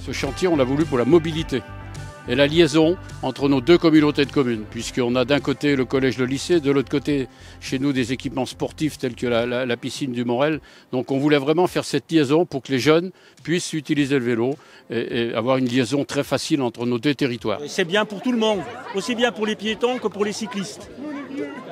Ce chantier, on l'a voulu pour la mobilité et la liaison entre nos deux communautés de communes, puisqu'on a d'un côté le collège, le lycée, de l'autre côté, chez nous, des équipements sportifs tels que la piscine du Morel. Donc on voulait vraiment faire cette liaison pour que les jeunes puissent utiliser le vélo et avoir une liaison très facile entre nos deux territoires. C'est bien pour tout le monde, aussi bien pour les piétons que pour les cyclistes.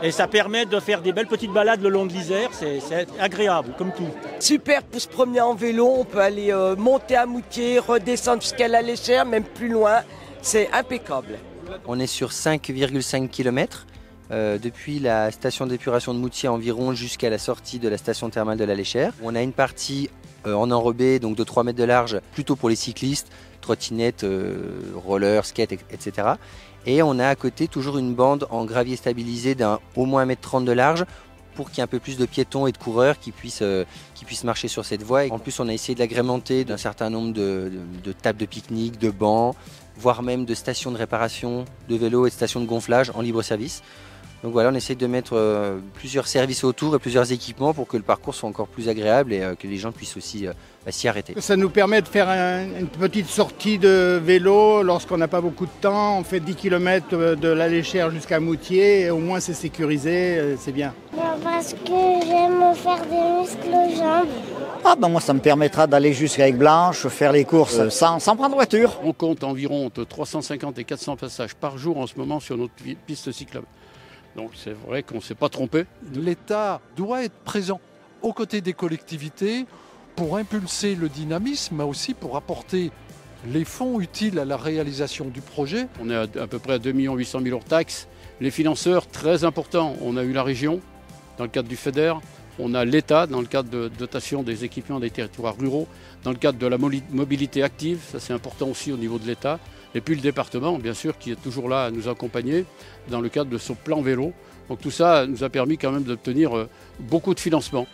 Et ça permet de faire des belles petites balades le long de l'Isère, c'est agréable comme tout. Super pour se promener en vélo, on peut aller monter à Moutier, redescendre jusqu'à la Léchère, même plus loin. C'est impeccable. On est sur 5,5 km depuis la station d'épuration de Moutier environ jusqu'à la sortie de la station thermale de la Léchère. On a une partie en enrobé, donc de 3 mètres de large, plutôt pour les cyclistes, trottinettes, rollers, skate, etc. Et on a à côté toujours une bande en gravier stabilisé d'un au moins 1,30 m de large pour qu'il y ait un peu plus de piétons et de coureurs qui puissent marcher sur cette voie. Et en plus, on a essayé de l'agrémenter d'un certain nombre de tables de pique-nique, de bancs, voire même de stations de réparation de vélos et de stations de gonflage en libre service. Donc voilà, on essaye de mettre plusieurs services autour et plusieurs équipements pour que le parcours soit encore plus agréable et que les gens puissent aussi s'y arrêter. Ça nous permet de faire une petite sortie de vélo lorsqu'on n'a pas beaucoup de temps. On fait 10 km de la Léchère jusqu'à Moutier et au moins c'est sécurisé, c'est bien. Parce que j'aime faire des muscles aux jambes. Moi ça me permettra d'aller jusqu'à Aigueblanche, faire les courses sans prendre voiture. On compte environ entre 350 et 400 passages par jour en ce moment sur notre piste cyclable. Donc c'est vrai qu'on ne s'est pas trompé. L'État doit être présent aux côtés des collectivités pour impulser le dynamisme, mais aussi pour apporter les fonds utiles à la réalisation du projet. On est à peu près à 2 800 000 hors taxes. Les financeurs, très importants, on a eu la région dans le cadre du FEDER, on a l'État dans le cadre de dotation des équipements des territoires ruraux, dans le cadre de la mobilité active, ça c'est important aussi au niveau de l'État. Et puis le département, bien sûr, qui est toujours là à nous accompagner dans le cadre de son plan vélo. Donc tout ça nous a permis quand même d'obtenir beaucoup de financement.